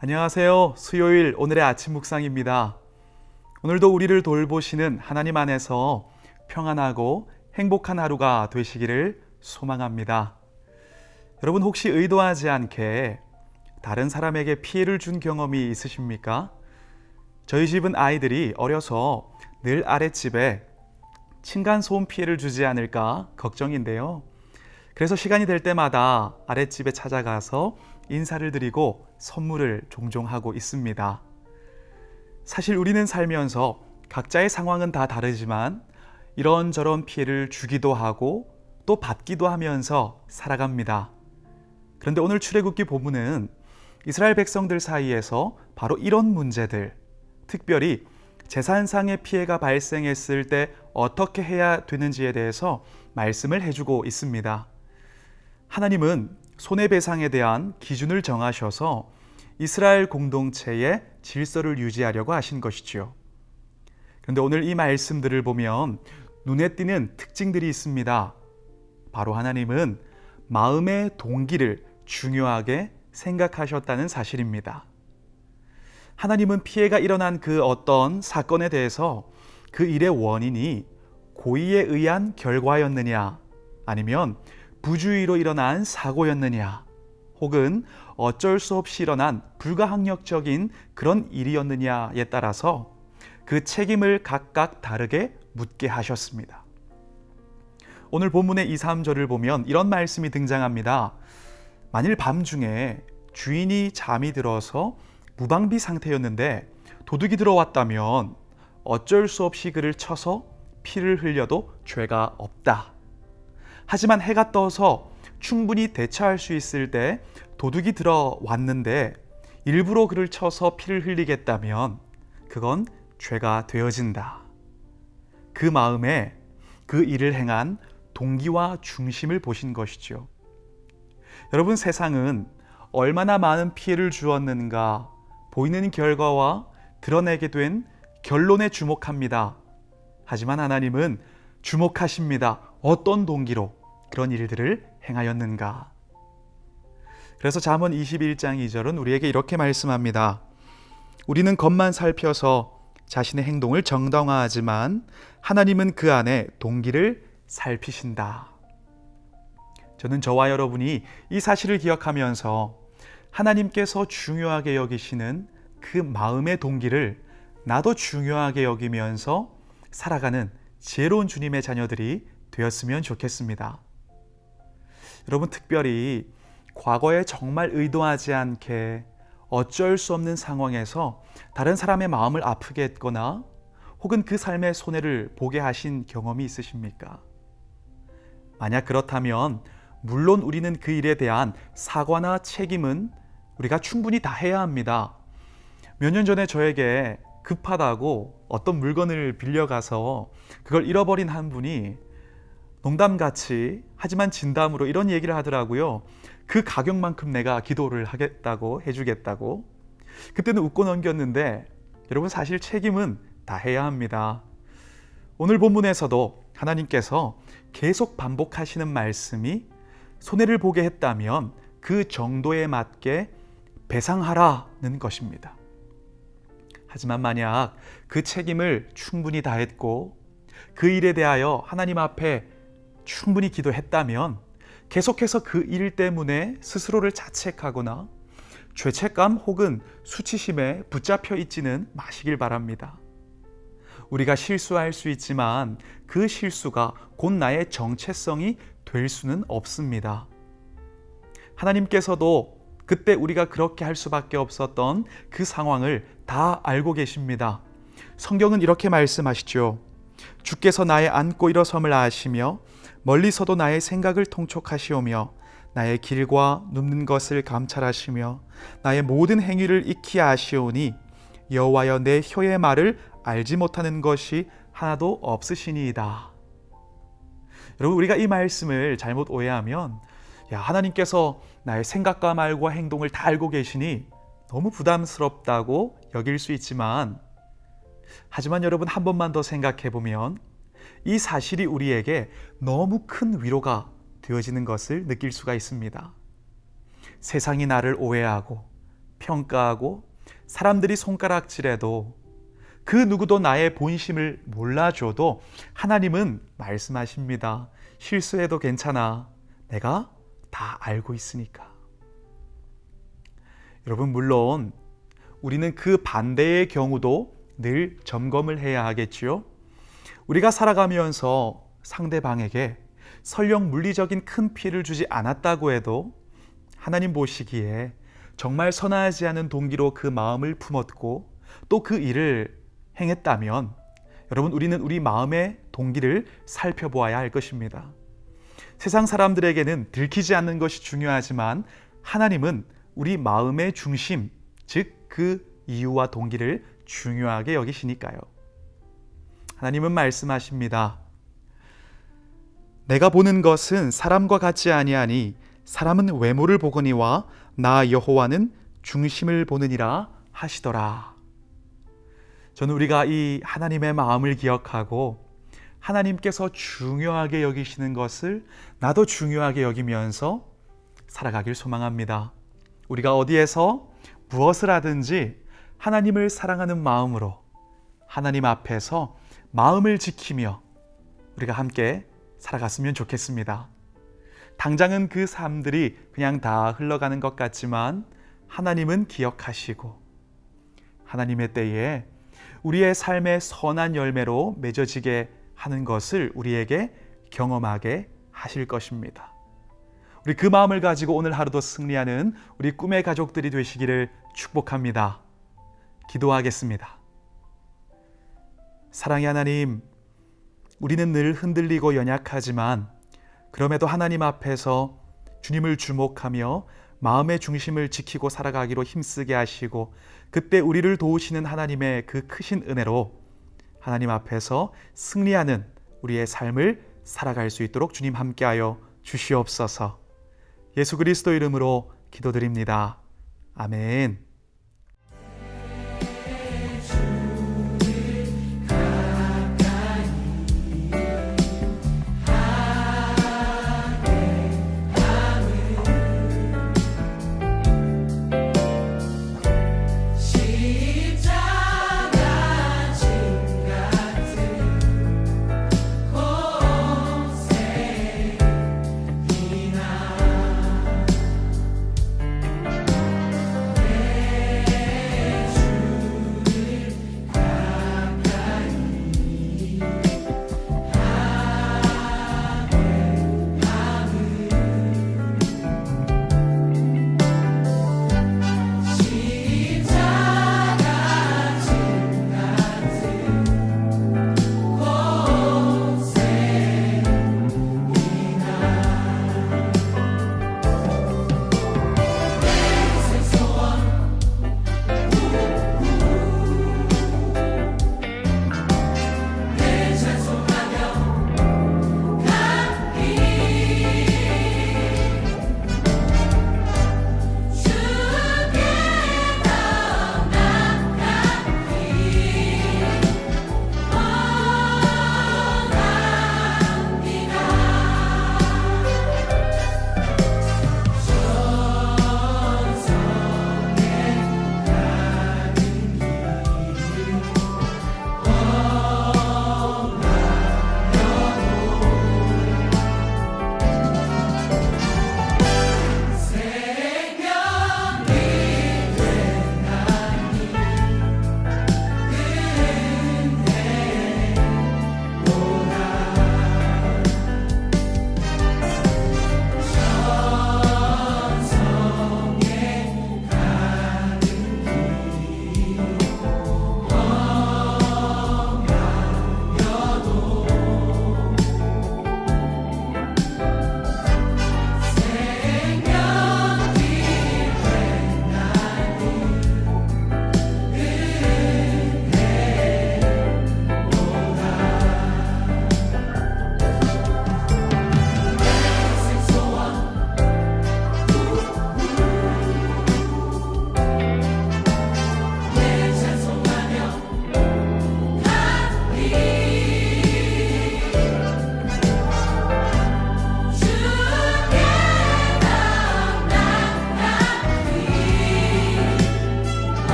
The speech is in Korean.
안녕하세요. 수요일 오늘의 아침 묵상입니다. 오늘도 우리를 돌보시는 하나님 안에서 평안하고 행복한 하루가 되시기를 소망합니다. 여러분 혹시 의도하지 않게 다른 사람에게 피해를 준 경험이 있으십니까? 저희 집은 아이들이 어려서 늘 아랫집에 층간소음 피해를 주지 않을까 걱정인데요. 그래서 시간이 될 때마다 아랫집에 찾아가서 인사를 드리고 선물을 종종 하고 있습니다. 사실 우리는 살면서 각자의 상황은 다 다르지만 이런저런 피해를 주기도 하고 또 받기도 하면서 살아갑니다. 그런데 오늘 출애굽기 본문은 이스라엘 백성들 사이에서 바로 이런 문제들, 특별히 재산상의 피해가 발생했을 때 어떻게 해야 되는지에 대해서 말씀을 해주고 있습니다. 하나님은 손해배상에 대한 기준을 정하셔서 이스라엘 공동체의 질서를 유지하려고 하신 것이지요. 그런데 오늘 이 말씀들을 보면 눈에 띄는 특징들이 있습니다. 바로 하나님은 마음의 동기를 중요하게 생각하셨다는 사실입니다. 하나님은 피해가 일어난 그 어떤 사건에 대해서 그 일의 원인이 고의에 의한 결과였느냐, 아니면 부주의로 일어난 사고였느냐, 혹은 어쩔 수 없이 일어난 불가항력적인 그런 일이었느냐에 따라서 그 책임을 각각 다르게 묻게 하셨습니다. 오늘 본문의 2, 3절을 보면 이런 말씀이 등장합니다. 만일 밤중에 주인이 잠이 들어서 무방비 상태였는데 도둑이 들어왔다면 어쩔 수 없이 그를 쳐서 피를 흘려도 죄가 없다. 하지만 해가 떠서 충분히 대처할 수 있을 때 도둑이 들어왔는데 일부러 그를 쳐서 피를 흘리겠다면 그건 죄가 되어진다. 그 마음에 그 일을 행한 동기와 중심을 보신 것이죠. 여러분, 세상은 얼마나 많은 피해를 주었는가 보이는 결과와 드러내게 된 결론에 주목합니다. 하지만 하나님은 주목하십니다. 어떤 동기로 그런 일들을 행하였는가? 그래서 잠언 21장 2절은 우리에게 이렇게 말씀합니다. 우리는 겉만 살펴서 자신의 행동을 정당화하지만 하나님은 그 안에 동기를 살피신다. 저는 저와 여러분이 이 사실을 기억하면서 하나님께서 중요하게 여기시는 그 마음의 동기를 나도 중요하게 여기면서 살아가는 지혜로운 주님의 자녀들이 되었으면 좋겠습니다. 여러분, 특별히 과거에 정말 의도하지 않게 어쩔 수 없는 상황에서 다른 사람의 마음을 아프게 했거나 혹은 그 삶의 손해를 보게 하신 경험이 있으십니까? 만약 그렇다면 물론 우리는 그 일에 대한 사과나 책임은 우리가 충분히 다 해야 합니다. 몇 년 전에 저에게 급하다고 어떤 물건을 빌려가서 그걸 잃어버린 한 분이 농담같이 하지만 진담으로 이런 얘기를 하더라고요. 그 가격만큼 내가 기도를 하겠다고, 해주겠다고. 그때는 웃고 넘겼는데 여러분, 사실 책임은 다 해야 합니다. 오늘 본문에서도 하나님께서 계속 반복하시는 말씀이 손해를 보게 했다면 그 정도에 맞게 배상하라는 것입니다. 하지만 만약 그 책임을 충분히 다했고 그 일에 대하여 하나님 앞에 충분히 기도했다면 계속해서 그 일 때문에 스스로를 자책하거나 죄책감 혹은 수치심에 붙잡혀 있지는 마시길 바랍니다. 우리가 실수할 수 있지만 그 실수가 곧 나의 정체성이 될 수는 없습니다. 하나님께서도 그때 우리가 그렇게 할 수밖에 없었던 그 상황을 다 알고 계십니다. 성경은 이렇게 말씀하시죠. 주께서 나의 앉고 일어섬을 아시며 멀리서도 나의 생각을 통촉하시오며 나의 길과 눕는 것을 감찰하시며 나의 모든 행위를 익히 아시오니 여호와여 내 혀의 말을 알지 못하는 것이 하나도 없으시니이다. 여러분, 우리가 이 말씀을 잘못 오해하면 하나님께서 나의 생각과 말과 행동을 다 알고 계시니 너무 부담스럽다고 여길 수 있지만, 하지만 여러분, 한 번만 더 생각해 보면 이 사실이 우리에게 너무 큰 위로가 되어지는 것을 느낄 수가 있습니다. 세상이 나를 오해하고 평가하고 사람들이 손가락질해도 그 누구도 나의 본심을 몰라줘도 하나님은 말씀하십니다. 실수해도 괜찮아. 내가 다 알고 있으니까. 여러분, 물론 우리는 그 반대의 경우도 늘 점검을 해야 하겠지요. 우리가 살아가면서 상대방에게 설령 물리적인 큰 피해를 주지 않았다고 해도 하나님 보시기에 정말 선하지 않은 동기로 그 마음을 품었고 또 그 일을 행했다면 여러분, 우리는 우리 마음의 동기를 살펴보아야 할 것입니다. 세상 사람들에게는 들키지 않는 것이 중요하지만 하나님은 우리 마음의 중심, 즉 그 이유와 동기를 중요하게 여기시니까요. 하나님은 말씀하십니다. 내가 보는 것은 사람과 같지 아니하니 사람은 외모를 보거니와 나 여호와는 중심을 보느니라 하시더라. 저는 우리가 이 하나님의 마음을 기억하고 하나님께서 중요하게 여기시는 것을 나도 중요하게 여기면서 살아가길 소망합니다. 우리가 어디에서 무엇을 하든지 하나님을 사랑하는 마음으로 하나님 앞에서 마음을 지키며 우리가 함께 살아갔으면 좋겠습니다. 당장은 그 삶들이 그냥 다 흘러가는 것 같지만 하나님은 기억하시고 하나님의 때에 우리의 삶의 선한 열매로 맺어지게 하는 것을 우리에게 경험하게 하실 것입니다. 우리 그 마음을 가지고 오늘 하루도 승리하는 우리 꿈의 가족들이 되시기를 축복합니다. 기도하겠습니다. 사랑의 하나님, 우리는 늘 흔들리고 연약하지만 그럼에도 하나님 앞에서 주님을 주목하며 마음의 중심을 지키고 살아가기로 힘쓰게 하시고 그때 우리를 도우시는 하나님의 그 크신 은혜로 하나님 앞에서 승리하는 우리의 삶을 살아갈 수 있도록 주님 함께하여 주시옵소서. 예수 그리스도 이름으로 기도드립니다. 아멘.